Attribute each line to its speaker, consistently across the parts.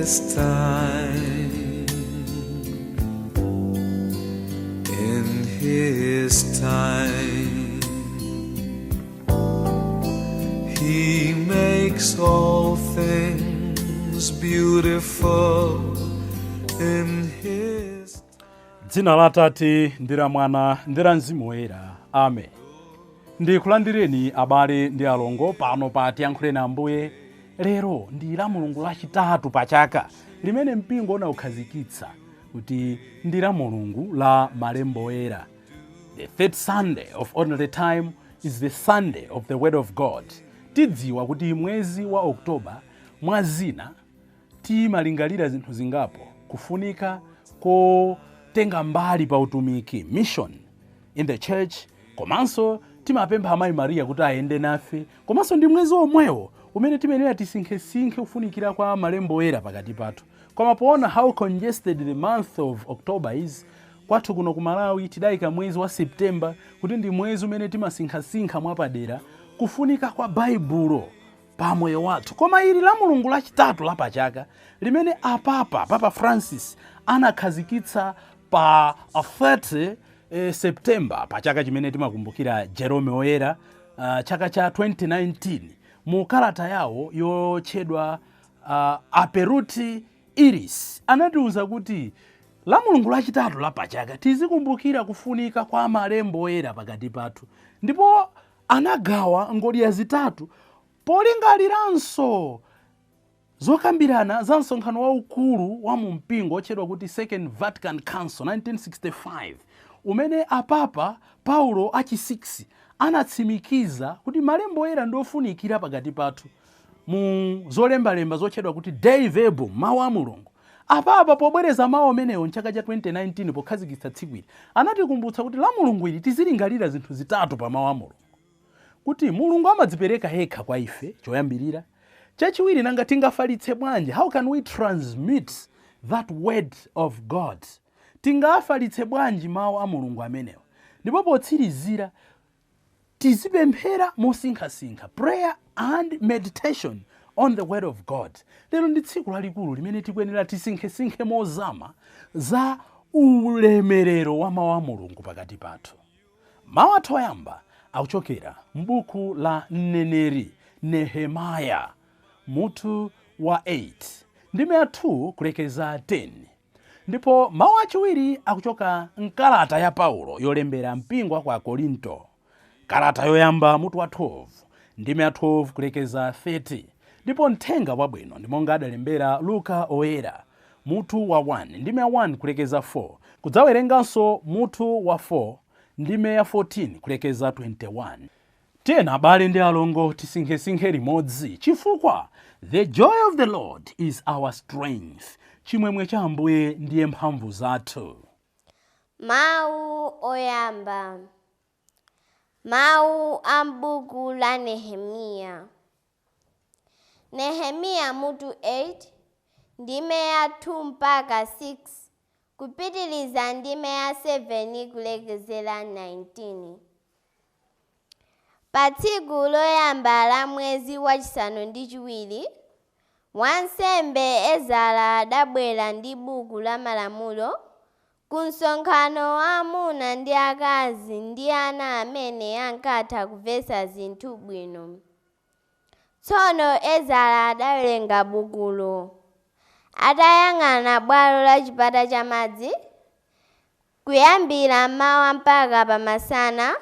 Speaker 1: his time, in his time, he makes all things beautiful in his.
Speaker 2: Dzina la Tate ndi la Mwana ndi la Mzimu Woyera. Amen. Ndikulandireni abale ndi alongo pano pa Tiyankhuleni Ambuye. Lero ndi la Mulungu lachitatu pa chaka limene mpingo unaukhazikitsa kuti ndi la Mulungu la Malemba Oyera. The third Sunday of Ordinary Time is the Sunday of the Word of God. Tidziwa kuti mwezi wa Oktoba mwazina timalingalira zinthu zingapo: kufunika kotenga mbali pa utumiki, mission in the church, komanso timapempha amayi Maria kuti ayende nafe, komanso ndi mwezi omwewo umene timenera tisinkhe kufunikira kwa Malemba Oyera pakati pathu. Koma poona how congested the month of October is, kwathu kuno ku Malawi tidayika mwezi wa September kuti ndi mwezi umene timasinkha mwapadera kufunika kwa Baibulo pa moyo wathu. Koma ili la Mulungu lachitatu la pachaka limene Papa Francis anakhazikitsa pa 30 September pa chaka chimene timakumbukira Jerome Oyera, chaka cha 2019, mu kalata yawo yotchedwa Aperuti Iris anatiuza kuti la Mulungu lachitatu la pachaka tizikumbukira kufunika kwa Malemba Oyera pakati pathu, ndipo anagawa ngodya zitatu polingaliranso zokambirana za msonkhano waukulu wa mu mpingo otchedwa kuti Second Vatican Council 1965, umene Papa Paulo achi 6 anatsimikiza kuti Malemba Oyera ndofunikira pakati pathu mu zolembalemba zotchedwa kuti Dei Verbum, mawu a Mulungu. Papa pobwereza mawu amenewo mchaka cha 2019 pokhazikitsa tsiku ili anatikumbutsa kuti la Mulungu ili tizilingalira zinthu zitatu pa mawu a Mulungu: kuti Mulungu amadzipereka yekha kwa ife, choyambirira; chachiwiri, nanga tingafalitse bwanji, how can we transmit that word of God, tingafalitse bwanji mawu a Mulungu amenewo; ndipo potsirizira tizipemphera mosinkhasinkha, prayer and meditation on the word of God. Lero ndi tsiku lalikulu limene tikuyenera tisinkhe mozama za ulemerero wa mawu a Mulungu pakati pathu. Mawu athu oyamba akuchokera m'buku la mneneri Nehemaya, mutu wa 8 ndime 2 kulekeza 10, ndipo mawu achiwiri akuchoka mkalata ya Paulo yolembera mpingo kwa Korinto, kalata yoyamba mutu wa 12 ndime 12 kulekeza 30, ndipo mthenga wabwino ndi monga adalembera Luka Oyera, mutu wa 1 ndime 1 kulekeza 4, kudzawerenganso mutu wa 4 ndime ya 14 kulekeza 21. Tena abale ndi alongo tisinkhe limodzi, chifukwa the joy of the Lord is our strength. Chimwemwe cha Ambuye ndiye mphamvu zathu.
Speaker 3: Mawu oyamba. Mawu a m'buku la Nehemiya. Nehemiya mutu 8 ndime ya 2 mpaka 6 kupitiliza ndime ya 7 kulekezera 19. Pa tsiku loyamba la mwezi wachisanu ndi chiwiri, wansembe Ezara adabwera ndi buku la malamulo ku msonkhano wa amuna ndi akazi ndi ana amene ankatha kumvetsa zinthu bwino. Tsono Ezara adawerenga bukulo, atayang'ana bwalo la chipata cha madzi, kuyambira mmawa mpaka pamasana,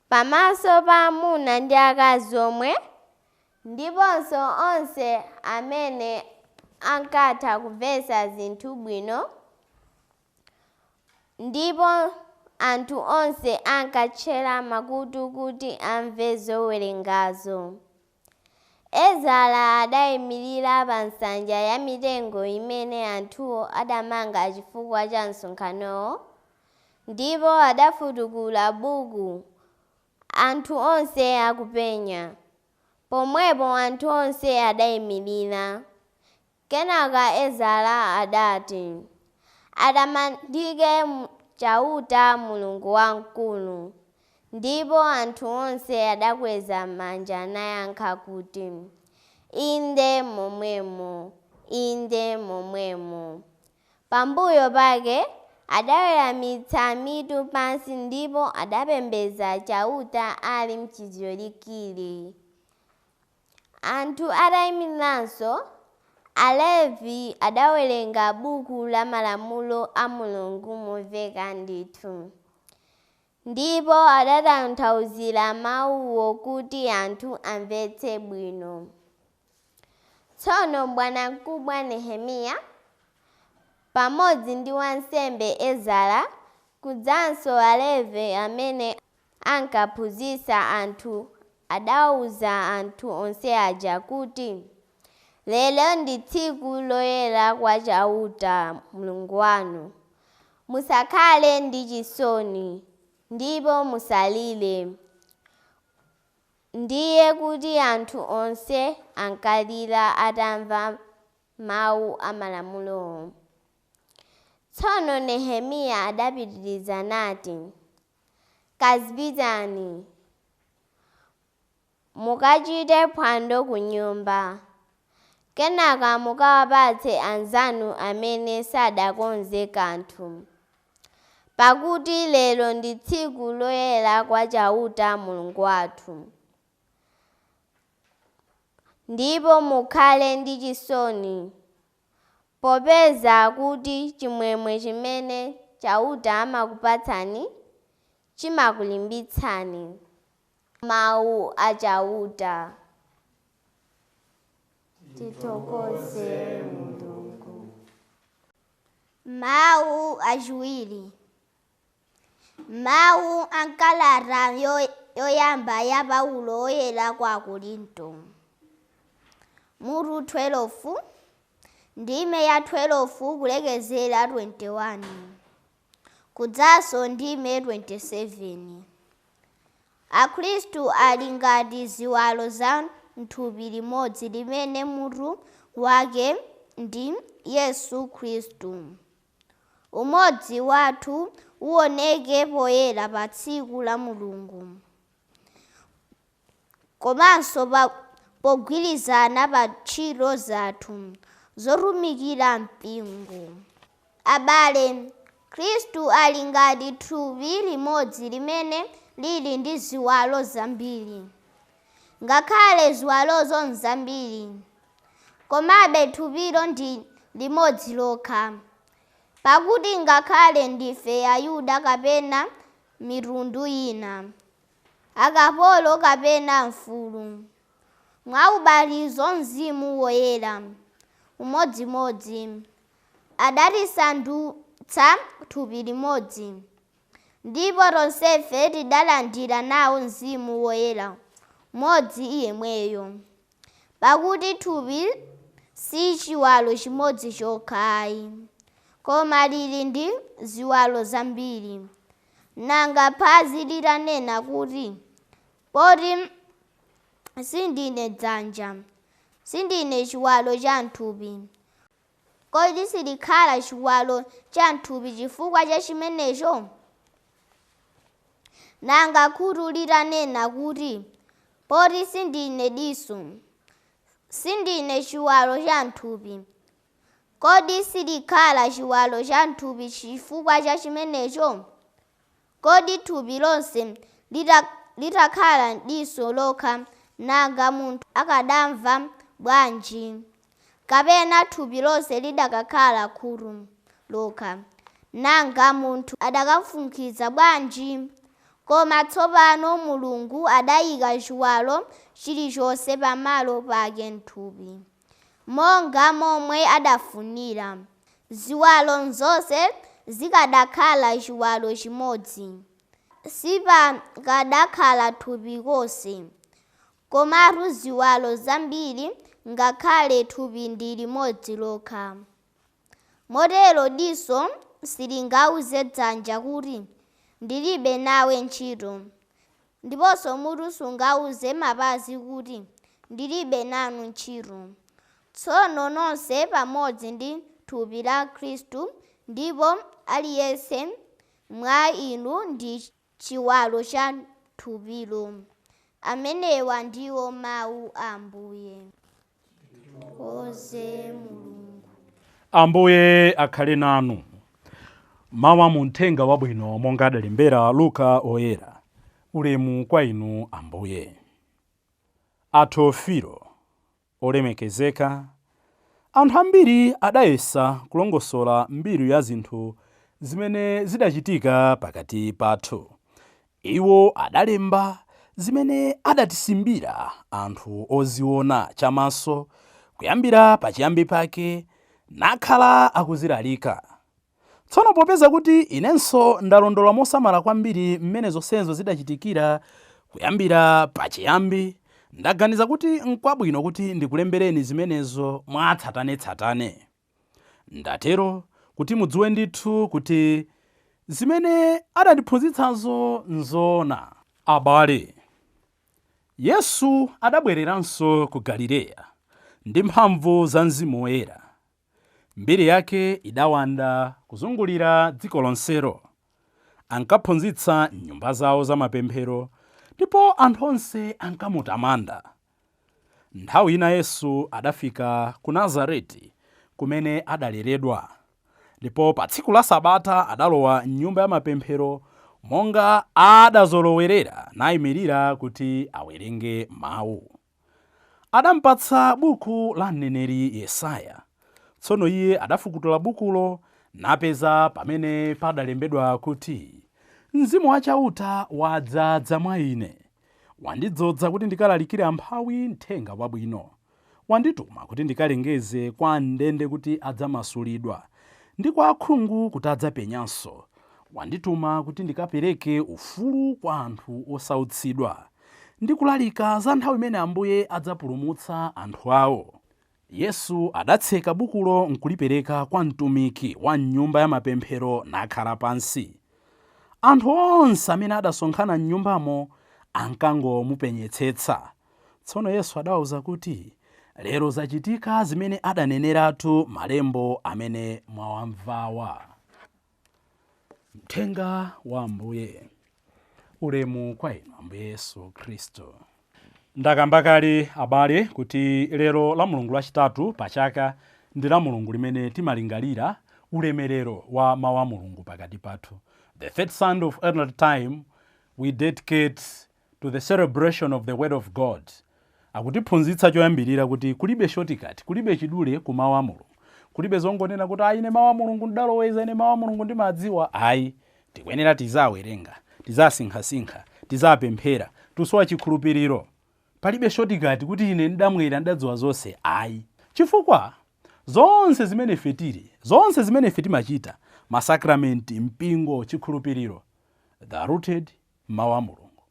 Speaker 3: pamaso pa amuna ndi akazi omwe, ndiponso onse amene ankatha kumvetsa zinthu bwino, ndipo anthu onse ankatchera makutu kuti amve zowerengazo. Ezara adayimirira pa nsanja ya mitengo imene anthuwo adamanga chifukwa cha msonkhanowo, ndipo adafutukula buku anthu onse akupenya. Pomwepo anthu onse adayimirira. Kenaka Ezara adati, atamandike chauta Mulungu wamkulu. Ndipo anthu onse adakweza manja nayankha kuti, inde momwemo, inde momwemo. Pambuyo pake adaweramitsa mitu pansi ndipo adapembedza chauta ali mchizolikire. Anthu atayimiranso, Alevi adawerenga buku la malamulo a Mulungu momveka ndithu, ndipo adatanthauzira mawuwo kuti anthu amvetse bwino. Tsono bwanamkubwa Nehemiya pamodzi ndi wansembe Ezara kudzanso Alevi amene ankaphunzitsa anthu adawuza anthu onse aja kuti lero ndi tsiku loyera kwa chauta Mulungu wanu. Musakhale ndi chisoni ndipo musalire. Ndiye kuti anthu onse ankalira atamva mawu a malamulowo. Tsono Nehemiya adapitiriza nati, kazipitani mukachite phwando ku nyumba, kenaka mukawapatse anzanu amene sadakonze kanthu, pakuti lero ndi tsiku loyera kwa chauta Mulungu wathu. Ndipo mukhale ndi chisoni, popeza kuti chimwemwe chimene chauta amakupatsani chimakulimbitsani. Mawu a chauta. Tithokoze Mulungu.
Speaker 4: Mawu achiwiri. Mawu ankalata yoyamba ya Paulo oyera kwa Korinto. Mutu 12 ndime ya 12 kulekezera 21 kudzanso ndime 27. Akhristu ali ngati ziwalo za thupi limodzi limene mutu wake ndi Yesu Khristu. Umodzi wathu uwoneke poyera pa tsiku la Mulungu, komanso pogwirizana pa ntchito zathu zotumikira mpingo. Abale, Khristu ali ngati thupi limodzi limene lili ndi ziwalo zambiri. Ngakhale ziwalozo nzambiri, komabe thupilo ndi limodzi lokha. Pakuti ngakhale ndife Ayuda kapena mitundu ina, akapolo kapena mfulu, mwa ubatizo Mzimu Woyera umodzimodzi adatisandutsa thupi limodzi, ndipo tonsefe tidalandira nawo Mzimu Woyera mmodzi yemweyo. Pakuti thupi si chiwalo chimodzi chokha ayi, koma lili ndi ziwalo zambiri. Nanga phazi litanena kuti, poti sindine dzanja, sindine chiwalo cha thupi, kodi silikhala chiwalo cha thupi chifukwa cha chimenecho? Nanga khutu litanena kuti, poti sindine diso, sindine chiwalo cha thupi, kodi silikhala chiwalo cha thupi chifukwa cha chimenecho? Kodi thupi lonse litakhala diso lokha, nanga munthu akadamva bwanji? Kapena thupi lonse lidakakhala khutu lokha, nanga munthu adakafunkhiza bwanji? Koma tsopano Mulungu adayika chiwalo chilichonse pamalo pake m'thupi, monga momwe adafunira. Ziwalo zonse zikadakhala chiwalo chimodzi, sipakadakhala thupi konse. Komatu ziwalo zambiri ngakhale thupi ndi limodzi lokha. Motero diso silingawuze dzanja kuti ndilibe nawe ntchito, ndiponso mutu sungawuze mapazi kuti ndilibe nanu ntchito. Tsono nonse pamodzi ndi thupi la Khristu, ndipo aliyense mwa inu ndi chiwalo cha thupilo. Amenewa ndiwo mawu a Ambuye. Tithokoze Mulungu.
Speaker 2: Ambuye akhale nanu. Mawa muthenga wabwino monga adalembera Luka oyera. Ulemu kwa inu Ambuye. Ateofilo olemekezeka, anthu ambiri adayesa kulongosola mbiri ya zinthu zimene zidachitika pakati pathu. Iwo adalemba zimene adatisimbira anthu oziona chamaso kuyambira pachiyambi pake nakhala akuzilalika. Tsono popeza kuti inenso ndalondola mosamala kwambiri mmene zonsezo zidachitikira kuyambira pachiyambi, ndaganiza kuti n'kwabwino kuti ndikulembereni zimenezo mwatsatanetsatane. Ndatero kuti mudziwe ndithu kuti zimene adandiphunzitsazo nzoona. Abale, Yesu adabwereranso ku Galileya ndi mphamvu za Mzimu Woyera. Mbiri yake idawanda kuzungulira dziko lonselo. Ankaphunzitsa m'nyumba zawo za mapemphero ndipo anthu onse ankamutamanda. Nthawi ina Yesu adafika ku Nazareti kumene adaleredwa. Ndipo pa tsiku la Sabata adalowa m'nyumba ya mapemphero monga adazolowerera nayimirira kuti awerenge mawu. Adampatsa buku la mneneri Yesaya. Tsono iye adafukutula bukulo napeza pamene padalembedwa kuti Mzimu wachauta wadzaza mwa ine, wandidzoza kuti ndikalalikire amphawi uthenga wabwino, wandituma kuti ndikalengeze kwa andende kuti adzamasulidwa ndi kwa akhungu kuti adzapenyanso, wandituma kuti ndikapereke ufulu kwa anthu osautsidwa ndi kulalika za nthawi imene Ambuye adzapulumutsa anthu awo. Yesu adatseka bukulo nkulipereka kwa mtumiki wa nyumba ya mapemphero nakhala pansi. Anthu onse amene adasonkhana m'nyumbamo ankangomupenyetsetsa. Tsono Yesu adawawuza kuti lero zachitika zimene adaneneratu malembo amene mwawamvawa. Mthenga wa Ambuye. Ulemu kwa inu Ambuye Yesu Khristu. Ndakamba kale abale kuti lero la Mulungu lachitatu pachaka ndi la Mulungu limene timalingalira ulemerero wa mawu a Mulungu pakati pathu. The third Sunday of Ordinary Time we dedicate to the celebration of the Word of God. Akutiphunzitsa choyambirira kuti kulibe shortcut, kulibe chidule ku mawu a Mulungu. Kulibe zongonena kuti ine mawu a Mulungu ndaloweza, ine mawu a Mulungu ndimadziwa. Ayi, tikuyenera tizawerenga, tizasinkhasinkha, tizapemphera, tusowa chikhulupiriro. Palibe shortcut kuti ine ndamwera ndadziwa zonse. Ayi, chifukwa zonse zimene fetiri, zonse zimene fetimachita, masakramenti, mpingo, chikhulupiriro, they are rooted mawu a Mulungu.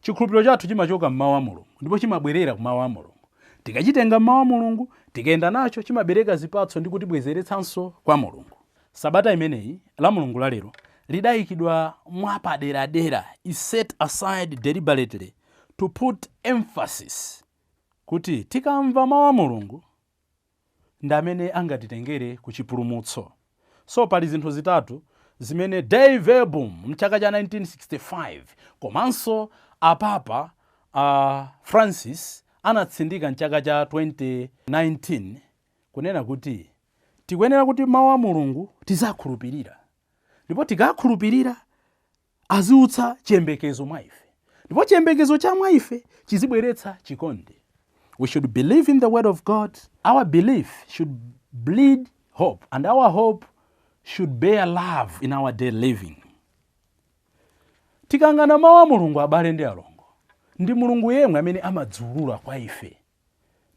Speaker 2: Chikhulupiriro chathu chimachoka mmawu a Mulungu ndipo chimabwerera ku mawu a Mulungu. Tikachitenga mawu a Mulungu tikayenda nacho chimabereka zipatso ndi kutibwezeretsanso kwa Mulungu. Sabata imeneyi la Mulungu la lero lidayikidwa mwapaderadera, is set aside deliberately to put emphasis kuti tikamva mawu a Mulungu ndi amene angatitengere ku chipulumutso. So pali zinthu zitatu zimene Dei Verbum mchaka cha 1965 komanso apapa Francis anatsindika mchaka cha 2019 kunena kuti tikuyenera kuti mawu a Mulungu tizakhulupirira, ndipo tikakhulupirira aziutsa chiyembekezo mwa ife, ndipo chiyembekezo cha mwa ife chizibweretsa chikondi. We should believe in the word of God. Our belief should bleed hope, and our hope should bear love in our daily living. Tikangana mawu a Mulungu abale ndi alongo, ndi Mulungu yemwe amene amadzulula kwa ife.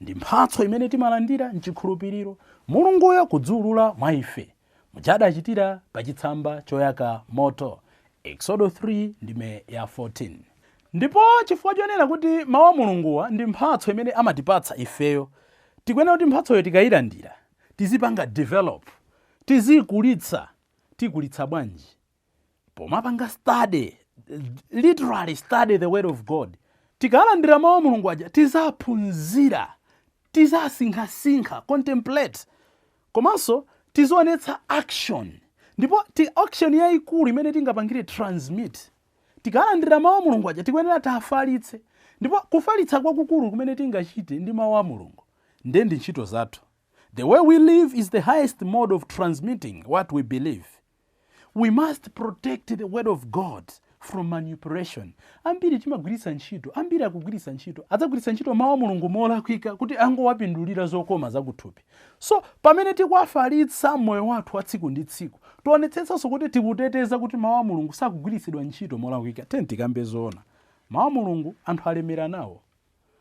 Speaker 2: Ndi mphatso imene timalandira mchikhulupiriro, Mulunguyo kudzulula mwa ife. Muchadachitira pa chitsamba choyaka moto, Exodo 3 ndime ya 14. Ndipo chifukwa chonena kuti mawu a Mulunguwa ndi mphatso imene amatipatsa ifeyo, tikuyenera kuti mphatsoyo tikayilandira tizipanga develop, tizikulitsa. Tikulitsa bwanji? Pomapanga study, literally study the word of God. Tikalandira mawu a Mulungu aja tizaphunzira, tizasinkhasinkha, contemplate. Komanso tizionetsa action. Ndipo action yayikulu imene tingapangire transmit. Tikalandira mawu a Mulungu aja tikuyenera tiafalitse. Ndipo kufalitsa kwakukulu kumene tingachite ndi mawu a Mulungu ndi ntchito zathu. The way we live is the highest mode of transmitting what we believe. We must protect the word of God from manipulation. Ambiri timagwiritsa ntchito, ambiri akugwiritsa ntchito, adzagwiritsa ntchito mawu a Mulungu molakwika kuti angowapindulira zokoma zakuthupi. So pamene tikuwafalitsa moyo wathu wa tsiku ndi tsiku, tionetsetsanso kuti tikuteteza kuti mawu a Mulungu sakugwiritsidwa ntchito molakwika. Tikambe zoona. Mawu a Mulungu anthu alemera nawo.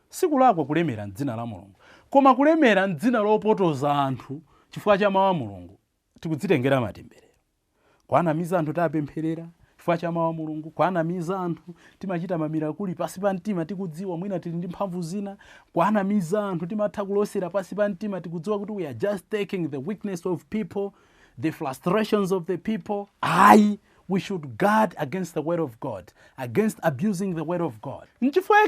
Speaker 2: Sikulakwa kulemera m'dzina la Mulungu, koma kulemera m'dzina lopotoza anthu chifukwa cha mawu a Mulungu tikudzitengera matemberero. Kwanamiza anthu tapempherera chifukwa cha mawu a Mulungu, kwanamiza anthu timachita mamirakuli pasi pa mtima tikudziwa mwina tili ndi mphamvu zina, kwanamiza anthu timatha kulosera pasi pa mtima tikudziwa kuti we are just taking the weakness of people, the frustrations of the people. We should guard against the word of God, against abusing the word of God. Nchifukwa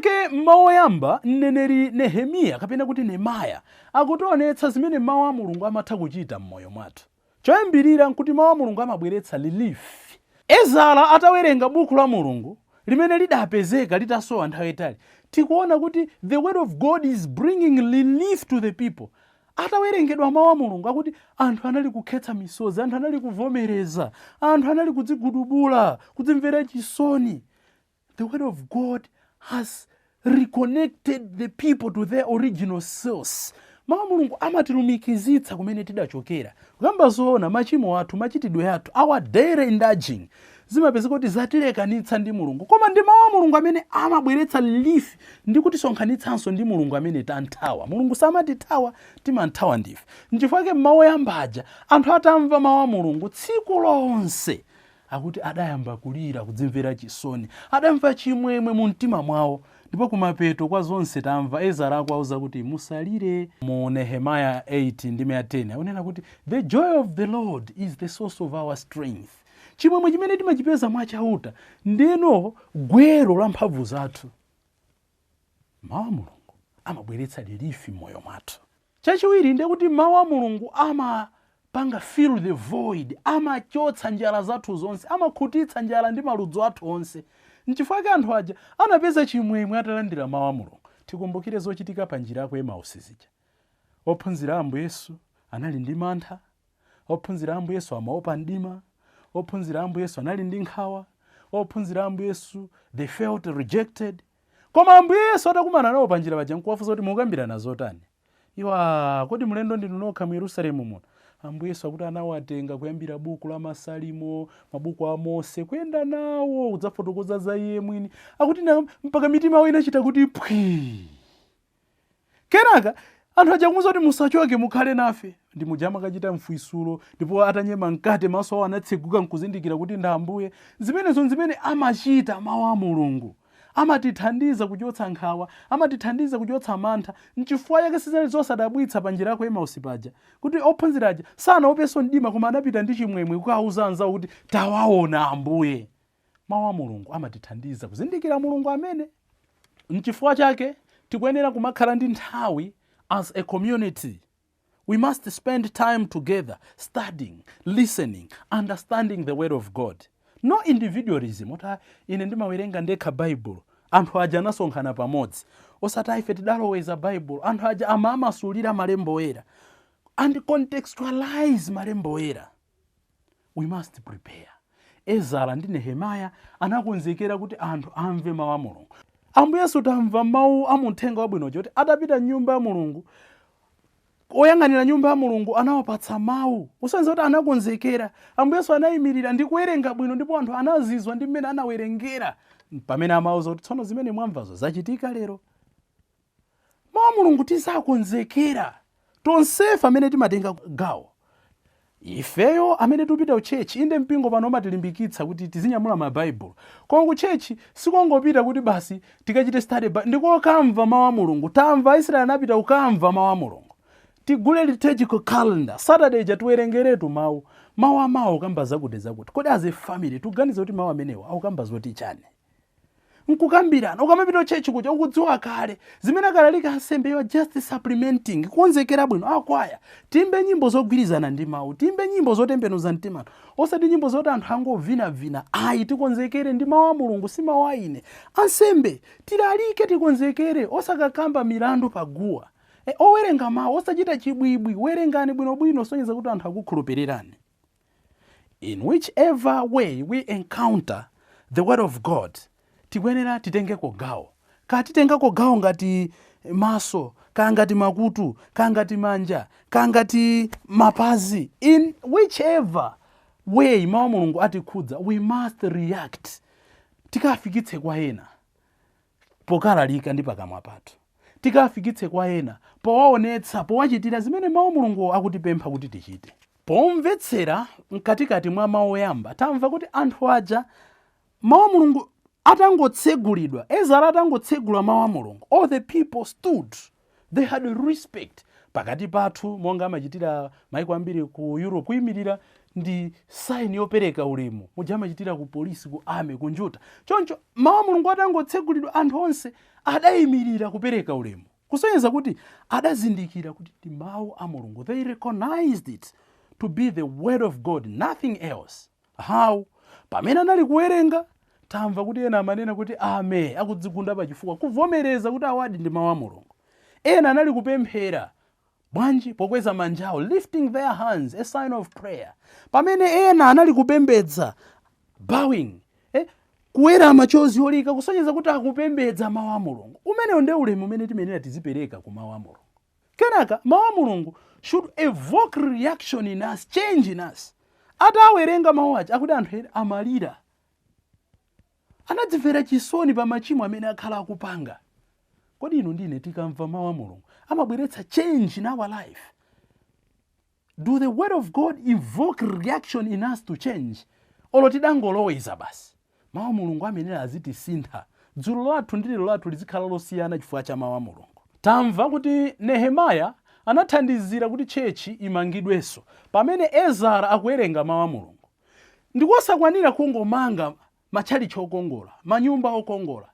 Speaker 2: mawu oyamba mneneri Nehemiya kapena kuti Nemaya akutionetsa zimene mawu a Mulungu amatha kuchita m'moyo mwathu. Choyambirira nkuti mawu a Mulungu amabweretsa relief. Ezara atawerenga buku la Mulungu limene lidapezeka litasowa nthawi itali, tikuona kuti the word of God is bringing relief to the people. Atawerengedwa mawu a Mulungu akuti anthu anali kukhetsa misozi, anthu anali kuvomereza, anthu anali kudzigudubula, kudzimvera chisoni. The word of God has reconnected the people to their original source. Mawu a Mulungu amatilumikizitsa kumene tidachokera. Kukamba zoona machimo athu, machitidwe athu, our daily indulging zimapezeka kuti zatilekanitsa ndi Mulungu. Koma ndi mawu a Mulungu amene amabweretsa relief ndi kutisonkhanitsanso ndi Mulungu amene tanthawa. Mulungu samatithawa, timanthawa ndife. Nchifukwa mawu oyambaja anthu atamva mawu a Mulungu tsiku lonse akuti adayamba kulira kudzimvera chisoni, adamva chimwemwe mu mtima mwawo. Ndipo kumapeto kwa zonse tamva Ezara akuwauza kuti musalire. Mu Nehemiah 8:10 akunena kuti the joy of the Lord is the source of our strength. Chimwemwe chimene timachipeza mwachauta ndino gwero la mphamvu zathu. Mawu a Mulungu amabweretsa relief m'moyo mwathu. Chachiwiri ndiye kuti mawu a Mulungu amapanga fill the void, amachotsa njala zathu zonse, amakhutitsa njala ndi maludzu athu onse. Nchifukwa anthu aja anapeza chimwemwe atalandira mawu a Mulungu. Tikumbukire zochitika pa njira yako Emausi zija. Ophunzira a Ambuye Yesu anali ndi mantha, ophunzira a Ambuye Yesu amaopa mdima, ophunzira a Ambuye Yesu anali ndi nkhawa, ophunzira a Ambuye Yesu they felt rejected. Koma Ambuye Yesu atakumana nawo pa njira paja nkuwafunsa kuti mukambirana zotani. Iwa kodi mlendo ndinu nokha mu Yerusalemu muno. Ambuye Yesu akuti anawatenga kuyambira buku la Masalimo, mabuku a Mose, kuyenda nawo kudzafotokoza za iye mwini. Akuti mpaka mitima yawo inachita kuti pwi. Kenaka anthu aja kumuwuza kuti musachoke mukhale nafe. Ndi mujama kachita mfuisulo, ndipo atanyema mkate maso awo anatseguka nkuzindikira kuti ndi Ambuye. Zimenezo zimene amachita mawu a Mulungu. Amatithandiza kuchotsa nkhawa, amatithandiza kuchotsa mantha. Nchifukwa chake sizali zosadabwitsa pa njira yako Emausi paja kuti ophunzira aja sanaopenso mdima koma anapita ndi chimwemwe kukawuza anzawo kuti tawaona Ambuye. Mawu a Mulungu amatithandiza kuzindikira Mulungu amene. Nchifukwa chake tikuyenera kumakhala ndi nthawi as a community. We must spend time together studying, listening, understanding the word of God. No individualism. Ota ine ndimawerenga ndekha Bible. Anthu aja anasonkhana pamodzi. Osati ife tidaloweza Bible. Anthu aja amasulira malemba oyera and contextualize malemba oyera. We must prepare. Ezara ndi Nehemiah anakonzekera kuti anthu amve mawu a Mulungu. Ambuye Yesu tamva mawu a Uthenga Wabwino kuti adapita nyumba ya Mulungu. Oyang'anira nyumba ya Mulungu anawapatsa mawu. Usanze kuti anakonzekera. Ambuye Yesu anayimirira ndi kuwerenga bwino ndipo anthu anazizwa ndi mmene anawerengera. Pamene amawuza kuti tsono zimene mwamvazo zachitika lero. Mawu a Mulungu tisakonzekera. Tonsefe amene timatenga gawo. Ifeyo amene tupita uchechi inde mpingo pano matilimbikitsa kuti tizinyamula mabaibulo. Koma kuchechi sikongopita kuti basi tikachite study ndiko kamva mawu a Mulungu. Tamva Israeli anapita ukamva mawu a Mulungu. Tigule liturgical calendar. Saturday jatuwerengeretu mawu. Mawu amawo kamba zakuti. Kodi as a family tuganiza kuti mawu amenewa akukamba zoti chani. Nkukambirana. Ukamapita chechi kuja ukudziwa kale. Zimene akalalika ansembe you are just supplementing. Kukonzekera bwino akwaya. Timbe nyimbo zogwirizana ndi mawu. Timbe nyimbo zotembenuza mtima. Osati nyimbo zoti anthu angovina. Ayi tikonzekere ndi mawu a Mulungu si mawu a ine. Ansembe tilalike tikonzekere osakakamba milandu paguwa. Owerenga mawu osachita chibwibwi, werengani bwinobwino sonyeza kuti anthu akukhulupirirani. In whichever way we encounter the word of God, tikuyenera titengeko gawo. Katitengako gawo ngati maso, kangati makutu, kangati manja, kangati mapazi. In whichever way mawu Mulungu atikhudza, we must react. Tikafikitse kwa ena pokalalika ndi pakamwa pathu. Tikafikitse kwa ena powaonetsa, powachitira zimene mawu Mulungu akutipempha kuti tichite. Pomvetsera mkatikati mwa mawu oyamba, tamva kuti anthu aja mawu Mulungu atangotsegulidwa, Ezara atangotsegula mawu a Mulungu, all the people stood. They had respect. Pakati pathu monga amachitira maiko ambiri ku Europe, kuyimirira ndi sign yopereka ulemu. Muja amachitira ku polisi, ku army, ku njuta. Choncho mawu a Mulungu atangotsegulidwa, anthu onse adayimirira kupereka ulemu. Kusonyeza kuti adazindikira kuti ndi mawu a Mulungu. They recognized it to be the word of God, nothing else. How? Pamene anali kuwerenga, tamva kuti ena amanena kuti ame, akudzigunda pachifuwa, kuvomereza kuti awadi ndi mawu a Mulungu. Ena anali kupemphera, bwanji pokweza manjawo, lifting their hands, a sign of prayer. Pamene ena anali kupembedza, bowing, kuwera machozi olika, kusonyeza kuti akupembedza mawu a Mulungu. Umenewo ndi ulemu umene timenera tizipereka ku mawu a Mulungu. Kenaka mawu a Mulungu should evoke reaction in us, change in us. Atawerenga mawu aja akuti anthu ena amalira, anadzimvera chisoni pa machimo amene akhala akupanga. Kodi inu ndine tikamva mawu a Mulungu amabweretsa change in our life? Do the word of God evoke reaction in us to change? Olo tidangoloweza basi. Mawu a Mulungu amenera azitisintha. Dzulo lathu ndi lero lathu lizikhala losiyana chifukwa cha mawu a Mulungu. Tamva kuti Nehemaya anathandizira kuti chechi imangidwenso. Pamene Ezara akuwerenga mawu a Mulungu. Ndikosakwanira kungomanga matchalichi okongola, manyumba okongola.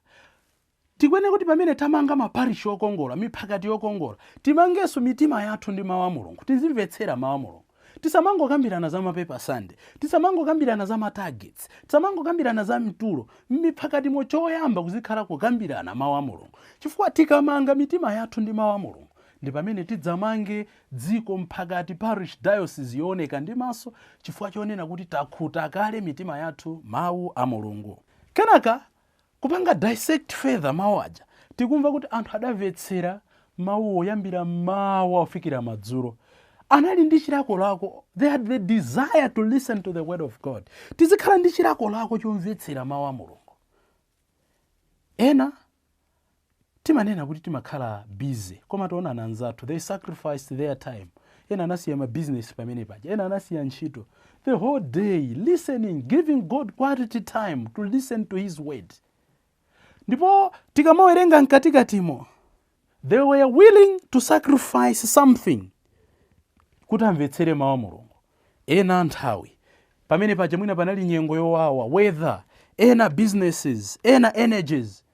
Speaker 2: Tikwenera kuti pamene tamanga maparishi okongola, miphakati okongola, timangenso mitima yathu ndi mawu a Mulungu. Tizimvetsera mawu a Mulungu. Tisamangokambirana za mapepa Sunday, tisamangokambirana za matargets, tisamangokambirana za mitulo, miphakati mochoyamba kuzikhala kukambirana mawu a Mulungu. Chifukwa tikamanga mitima yathu ndi mawu a Mulungu, ndi pamene tidzamange dziko mphakati parish diocese yooneka ndi maso, chifukwa chonena kuti takhuta kale mitima yathu mawu a Mulungu. Kenaka kupanga dissect further mawu aja, tikumva kuti anthu adamvetsera mawu oyambira mawa ofikira madzulo. Anali ndi chilakolako, they had the desire to listen to the word of God. Tizikhala ndi chilakolako chomvetsera mawu a Mulungu. Ena timanena kuti timakhala busy, koma taonana anzathu, they sacrificed their time. Ena anasiya ma business pamene paja, ena anasiya ntchito, the whole day listening, giving God quality time to listen to his word. Ndipo tikamawerenga mkatikatimo, they were willing to sacrifice something kuti amvetsere mawu a Mulungu. Ena nthawi, pamene paja mwina panali nyengo yowawa, weather, ena businesses, ena energies.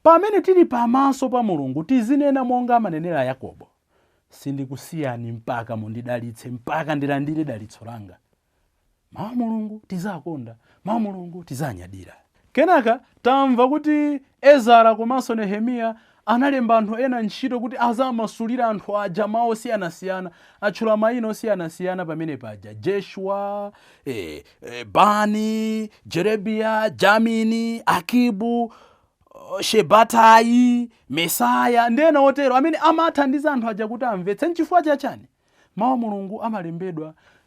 Speaker 2: Pamene tili pamaso pa Mulungu, tizinena monga amanenera Yakobo, sindikusiyani mpaka mundidalitse, mpaka ndilandire dalitso langa. Mawu a Mulungu tizakonda, mawu a Mulungu tizanyadira. Kenaka tamva kuti Ezara komanso Nehemiya analemba anthu ena ntchito kuti azamasulira anthu aja mawu osiyanasiyana, atchula mayina osiyanasiyana pamene paja, Jeshua, Bani, Jerebiya, Jamini, Akibu, Shebatai, Mesaya, ndena otero amene amathandiza anthu aja kuti amvetse. Nchifukwa chachani? Mawu a Mulungu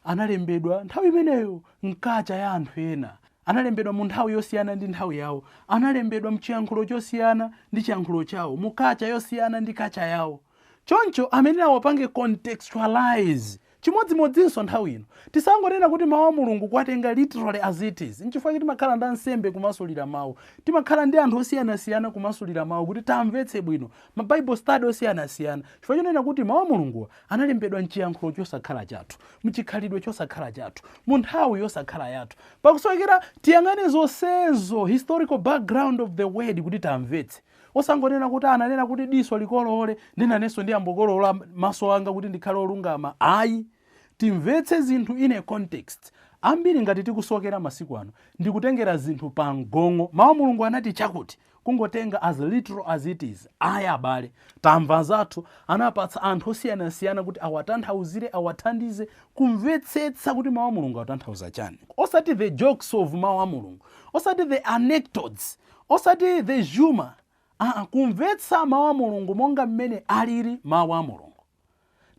Speaker 2: analembedwa nthawi imeneyo mkacha ya anthu ena. Analembedwa mu nthawi yosiyana ndi nthawi yawo. Analembedwa mchiyankhulo chosiyana ndi chiyankhulo chawo, mukacha yosiyana ndi kacha yawo. Choncho amene awapange contextualize chimodzimodzinso nthawi ino. Tisangonena kuti mawu a Mulungu kwatenga literally as it is. Nchifukwa kuti timakhala ndi ansembe kumasulira mawu, timakhala ndi anthu osiyanasiyana kumasulira mawu kuti tamvetse bwino, ma Bible study osiyanasiyana. Chifukwa chonena kuti mawu a Mulungu analembedwa mchiyankhulo chosakhala chathu, mchikhalidwe chosakhala chathu, mu nthawi yosakhala yathu. Pakusowekera tiyang'ane zonsezo historical background of the word kuti tamvetse. Osangonena kuti ananena kuti diso likolole, ndinanenso ndi ambokolola maso anga kuti ndikhale olungama. Ayi, timvetse zinthu in a context. Ambiri ngati tikusokera masiku ano, ndikutengera zinthu pa mgongo. Mawu a Mulungu anati chakuti, kungotenga as literal as it is. Aya abale tamva zathu anapatsa anthu osiyanasiyana kuti awatanthauzire awathandize kumvetsetsa kuti mawu a mulungu awatanthauza chani, osati the jokes of mawu a mulungu, osati the anecdotes, osati the humor. Kumvetsa mawu a mulungu monga mmene alili mawu a mulungu.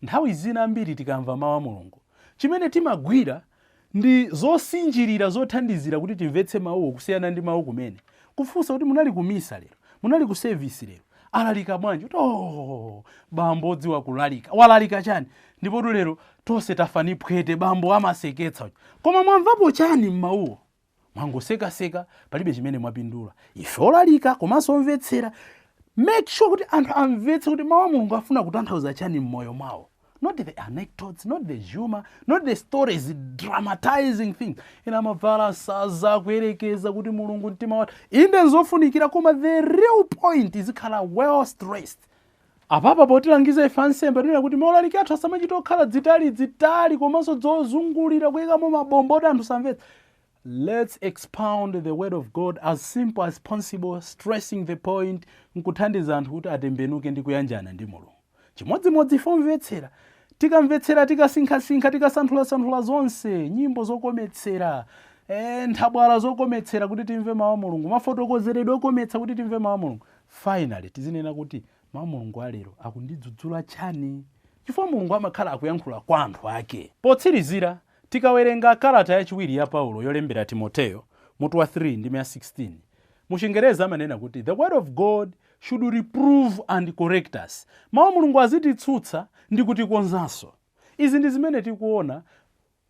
Speaker 2: Nthawi zina ambiri tikamva mawu a mulungu chimene timagwira ndi zosinjirira zothandizira kuti timvetse mawuwo kusiyana ndi mawu kumene kufunsa kuti munali kumisa lero, munali ku service lero, alalika bwanji, bambo odziwa kulalika, walalika chani, ndipo lero tonse tafani phwete, bambo amaseketsa, koma mwamvapo chani m'mawuwo? Mwangosekaseka, palibe chimene mwapindula. Ife olalika komanso omvetsera, make sure kuti anthu amvetse kuti mawu a mulungu afuna kutanthauza chani m'moyo mwawo. Not the anecdotes, not the humor, not the stories, dramatizing things. Ina mavala saza kuyerekeza kuti mulungu mtima watu. Inde nzofunikira koma the real point izikhala well stressed. Apapa potilangiza ife ansembe tinena kuti maulaliki athu asamachita okhala dzitali komanso zozungulira kuyikamo mabombo oti anthu samvetsa. Let's expound the word of God as simple as possible, stressing the point, nkuthandiza anthu kuti atembenuke ndi kuyanjana ndi mulungu. Chimodzimodzi ife omvetsera, tikamvetsera tikasinkha tikasanthula zonse, nyimbo zokometsera, nthabwala zokometsera kuti timve mawu a mulungu, mafotokozeredwe okometsa kuti timve mawu a mulungu. Finally tizinena kuti mawu a mulungu alero akundidzudzula chani, chifukwa mulungu amakhala akuyankhula kwa anthu ake. Potsirizira tikawerenga kalata yachiwiri ya Paulo yolembera Timoteyo mutu wa 3 ndi 16, muchingereza amanena kuti the word of God should reprove and correct us. Mawu a mulungu azititsutsa ndi kutikonzanso. Izi ndi zimene tikuona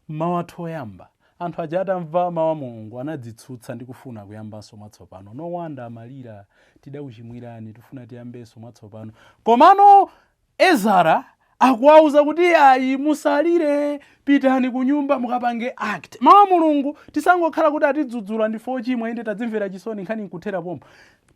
Speaker 2: mawu athu oyamba. Anthu aja atamva mawu a mulungu anadzitsutsa ndi kufuna kuyambanso mwatsopano. No wonder amalira, tidauchimwirani, tifuna tiyambenso mwatsopano. Komano Ezara akuwauza kuti ayi musalire, pitani ku nyumba mukapange act. Mawu a mulungu tisangokhala kuti atidzudzula ndife ochimwa inde tadzimvera chisoni nkhani nkuthera pompo.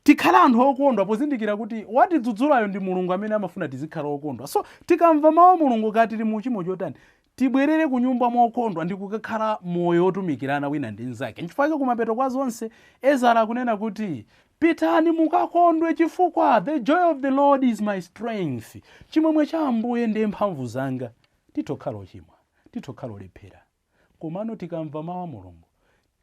Speaker 2: Tikhala anthu okondwa pozindikira kuti watidzudzulayo ndi mulungu amene amafuna tizikhala okondwa. So tikamva mawu a mulungu kati tili mu chimo chotani, tibwerere ku nyumba mokondwa ndi kukakhala moyo otumikirana wina ndi nzake. Nchifukwa kumapeto kwa zonse Ezara akunena kuti pitani mukakondwe chifukwa the joy of the Lord is my strength. Chimwemwe cha Ambuye ndiye mphamvu zanga. Titokhala ochimwa, titokhala olephera. Komano tikamva mawu a mulungu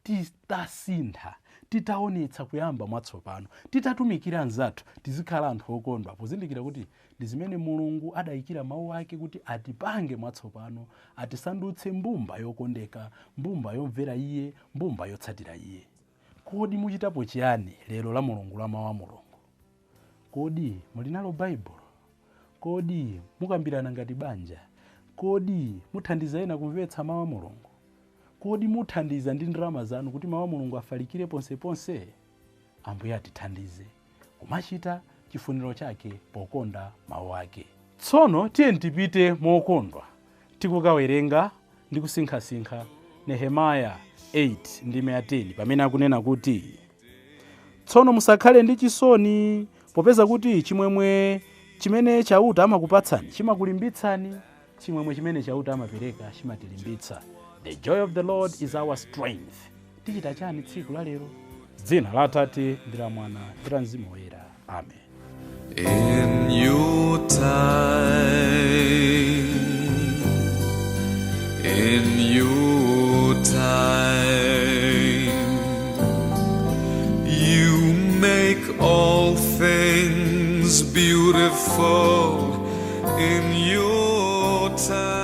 Speaker 2: titasintha, titaonetsa kuyamba mwatsopano, titatumikira anzathu, tizikhala anthu okondwa pozindikira kuti ndi zimene mulungu adayikira mawu ake kuti atipange mwatsopano, atisandutse mbumba yokondeka, mbumba yomvera iye, mbumba yotsatira iye. Kodi muchitapo chiyani lero la mulungu la mawu a mulungu? Kodi muli nalo Baibulo? Kodi mukambirana ngati banja? Kodi muthandiza ena kumvetsa mawu a mulungu? Kodi muthandiza ndi ndalama zanu kuti mawu a mulungu afalikire ponseponse? Ambuye atithandize kumachita chifuniro chake pokonda mawu ake. Tsono tiye tipite mokondwa tikukawerenga ndi kusinkhasinkha Nehemiah 8 ndi 10 pamene akunena kuti tsono musakhale ndi chisoni popeza kuti chimwemwe chimene chauta amakupatsani chimakulimbitsani, chimwemwe chimene chauta amapereka chimatilimbitsa. The joy of the Lord is our strength. Tichita chani tsiku la lero? Dzina la Atate ndi la Mwana ndi la Mzimu Woyera. Amen.
Speaker 1: In your time, in your time, you make all things beautiful in your time.